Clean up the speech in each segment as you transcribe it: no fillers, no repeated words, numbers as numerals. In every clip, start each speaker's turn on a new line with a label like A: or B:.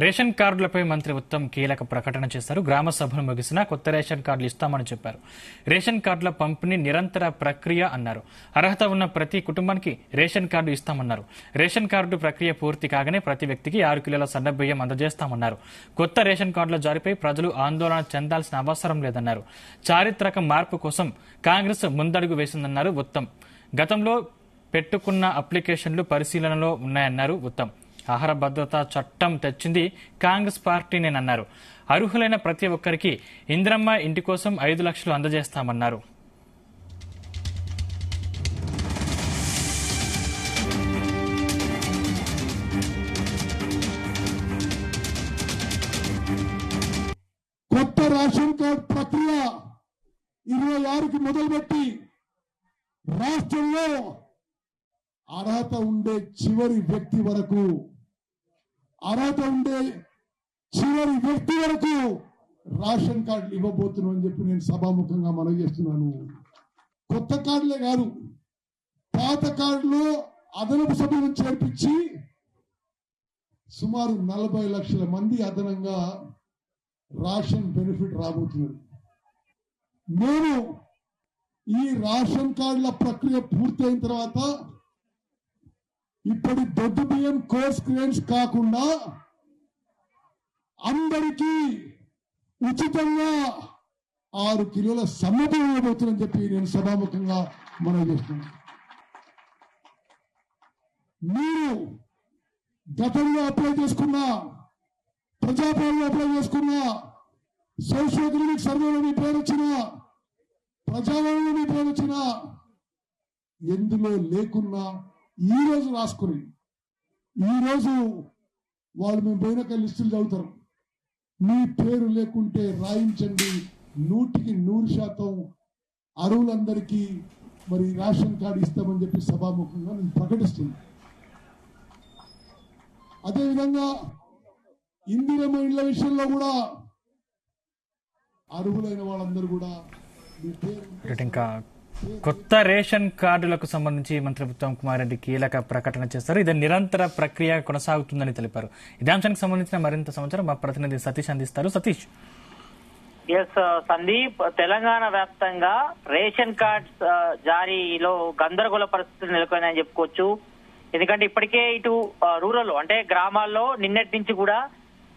A: Ration కార్డులపై మంత్రి ఉత్తమ్ కీలక ప్రకటన చేశారు. గ్రామ సభలు ముగిసినా కొత్త రేషన్ కార్డులు ఇస్తామని చెప్పారు. రేషన్ కార్డుల పంపిణీ నిరంతర ప్రక్రియ అన్నారు. అర్హత ఉన్న ప్రతి కుటుంబానికి రేషన్ కార్డు ఇస్తామన్నారు. రేషన్ కార్డు ప్రక్రియ పూర్తి కాగానే ప్రతి వ్యక్తికి 6 కిలోల సన్నబియ్యం అందజేస్తామన్నారు. కొత్త రేషన్ కార్డుల జారీపై ప్రజలు ఆందోళన చెందాల్సిన అవసరం లేదన్నారు. చారిత్రక మార్పు కోసం కాంగ్రెస్ ముందడుగు వేసిందన్నారు ఉత్తమ్. గతంలో పెట్టుకున్న అప్లికేషన్లు పరిశీలనలో ఉన్నాయన్నారు ఉత్తమ్. ఆహార భద్రతా చట్టం తెచ్చింది కాంగ్రెస్ పార్టీనేనన్నారు. అర్హులైన ప్రతి ఒక్కరికి ఇందిరమ్మ ఇంటి కోసం 5 లక్షలు అందజేస్తామన్నారు.
B: కొత్త రేషన్ కార్డు ప్రక్రియ 26కి మొదలుపెట్టి రాష్ట్రంలో అర్హత ఉండే చివరి వ్యక్తి వరకు రేషన్ కార్డులు ఇవ్వబోతున్నాం అని చెప్పి నేను సభాముఖంగా మనవి చేస్తున్నాను. కొత్త కార్డులే కాదు, పాత కార్డులో అదనపు సభ్యులను చేర్పించి సుమారు 40 లక్షల మంది అదనంగా రేషన్ బెనిఫిట్ రాబోతున్నది. నేను ఈ రేషన్ కార్డుల ప్రక్రియ పూర్తయిన తర్వాత ఇప్పటి దొడ్డు బియ్యం కోర్స్ క్రెడిట్స్ కాకుండా అందరికీ ఉచితంగా 6 కిలోల సన్నబియ్యం ఇవ్వబోతుందని చెప్పి నేను సభాముఖంగా మనవి చేస్తున్నాను. మీరు గతంలో అప్లై చేసుకున్న, ప్రజాపాలనలో అప్లై చేసుకున్న, సోషియోఎకనామిక్ సర్వేలో మీ పేరు వచ్చిన, ప్రజాపాలనలో మీ పేరు వచ్చిన, ఎందులో లేకున్నా ఈ రోజు రాసుకుని, ఈ రోజు వాళ్ళు మేము పోయినాక లిస్టులు చదువుతారు. మీ పేరు లేకుంటే రాయించండి. 100% అర్హులందరికీ మరి రేషన్ కార్డు ఇస్తామని చెప్పి సభాముఖంగా నేను ప్రకటిస్తున్నాను. అదేవిధంగా ఇందిరమ్మ ఇళ్ల విషయంలో కూడా అర్హులైన వాళ్ళందరూ కూడా మీ పేరు
A: ఇంకా కొత్త రేషన్ కార్డులకు సంబంధించి మంత్రి ఉత్తమ్ కుమార్ రెడ్డి కీలక ప్రకటన చేస్తారు. ఇది నిరంతర ప్రక్రియ కొనసాగుతుందని తెలిపారు. ఇదే అంశానికి సంబంధించిన మరింత సమాచారం మా ప్రతినిధి సతీష్ అందిస్తారు. సతీష్.
C: సందీప్, తెలంగాణ వ్యాప్తంగా రేషన్ కార్డ్స్ జారీలో గందరగోళ పరిస్థితులు నెలకొన్నాయని చెప్పుకోవచ్చు. ఎందుకంటే ఇప్పటికే ఇటు రూరల్ అంటే గ్రామాల్లో నిన్నటి నుంచి కూడా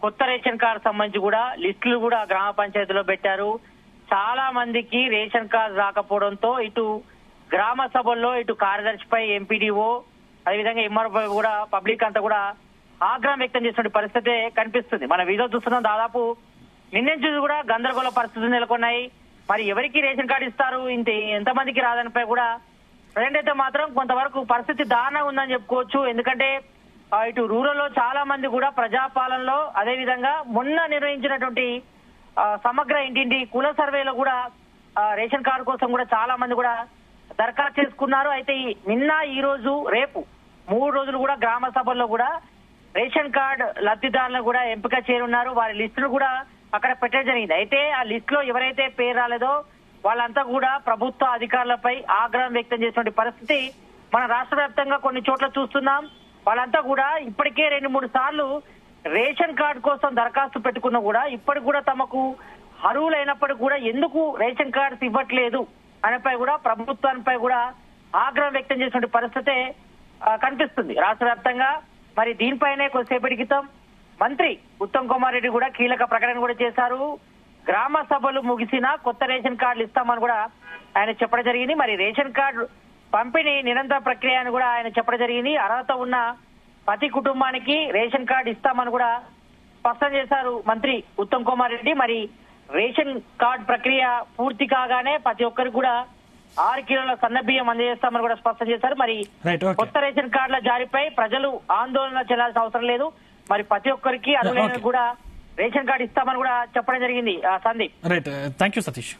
C: కొత్త రేషన్ కార్డు సంబంధించి కూడా లిస్టులు కూడా గ్రామ పంచాయతీలో పెట్టారు. చాలా మందికి రేషన్ కార్డు రాకపోవడంతో ఇటు గ్రామ సభల్లో ఇటు కార్యదర్శిపై ఎంపీడీఓ అదేవిధంగా ఎంఆర్ఓ కూడా పబ్లిక్ అంతా కూడా ఆగ్రహం వ్యక్తం చేసిన పరిస్థితి కనిపిస్తుంది. మన వీడియో చూస్తున్నాం. దాదాపు నిన్న కూడా గందరగోళ పరిస్థితులు నెలకొన్నాయి. మరి ఎవరికి రేషన్ కార్డు ఇస్తారు, ఎంతమందికి రాదనిపై కూడా ప్రజెంట్ అయితే మాత్రం కొంతవరకు పరిస్థితి దారుణంగా ఉందని చెప్పుకోవచ్చు. ఎందుకంటే ఇటు రూరల్ లో చాలా మంది కూడా ప్రజాపాలనలో అదేవిధంగా మొన్న నిర్వహించినటువంటి సమగ్ర ఇంటింటి కుల సర్వేలో కూడా రేషన్ కార్డు కోసం కూడా చాలా మంది కూడా దరఖాస్తు చేసుకున్నారు. అయితే నిన్న, ఈ రోజు, రేపు 3 రోజులు కూడా గ్రామ సభల్లో కూడా రేషన్ కార్డు లబ్ధిదారులను కూడా ఎంపిక చేయనున్నారు. వారి లిస్టులు కూడా అక్కడ పెట్టడం జరిగింది. అయితే ఆ లిస్ట్ లో ఎవరైతే పేరు రాలేదో వాళ్ళంతా కూడా ప్రభుత్వ అధికారులపై ఆగ్రహం వ్యక్తం చేసినటువంటి పరిస్థితి మన రాష్ట్ర వ్యాప్తంగా కొన్ని చోట్ల చూస్తున్నాం. వాళ్ళంతా కూడా ఇప్పటికే 2-3 సార్లు రేషన్ కార్డు కోసం దరఖాస్తు పెట్టుకున్నా కూడా ఇప్పటికి కూడా తమకు అర్హులైనప్పటికీ కూడా ఎందుకు రేషన్ కార్డ్స్ ఇవ్వట్లేదు అనేపై కూడా ప్రభుత్వానిపై కూడా ఆగ్రహం వ్యక్తం చేసిన పరిస్థితి కనిపిస్తుంది రాష్ట్ర వ్యాప్తంగా. మరి దీనిపైనే కొద్దిసేపటి క్రితం మంత్రి ఉత్తమ్ కుమార్ రెడ్డి కూడా కీలక ప్రకటన కూడా చేశారు. గ్రామ సభలు ముగిసినా కొత్త రేషన్ కార్డులు ఇస్తామని కూడా ఆయన చెప్పడం జరిగింది. మరి రేషన్ కార్డు పంపిణీ నిరంతర ప్రక్రియ అని కూడా ఆయన చెప్పడం జరిగింది. అర్హత ఉన్న ప్రతి కుటుంబానికి రేషన్ కార్డు ఇస్తామని కూడా స్పష్టం చేశారు మంత్రి ఉత్తమ్ కుమార్ రెడ్డి. మరి రేషన్ కార్డు ప్రక్రియ పూర్తి కాగానే ప్రతి ఒక్కరికి కూడా 6 కిలోల సన్నబియ్యం అందజేస్తామని కూడా స్పష్టం చేశారు. మరి కొత్త రేషన్ కార్డుల జారీపై ప్రజలు ఆందోళన చెందాల్సిన అవసరం లేదు. మరి ప్రతి ఒక్కరికి అర్హులైన కూడా రేషన్ కార్డు ఇస్తామని కూడా చెప్పడం జరిగింది. Sandeep.
A: Right, thank you Satish.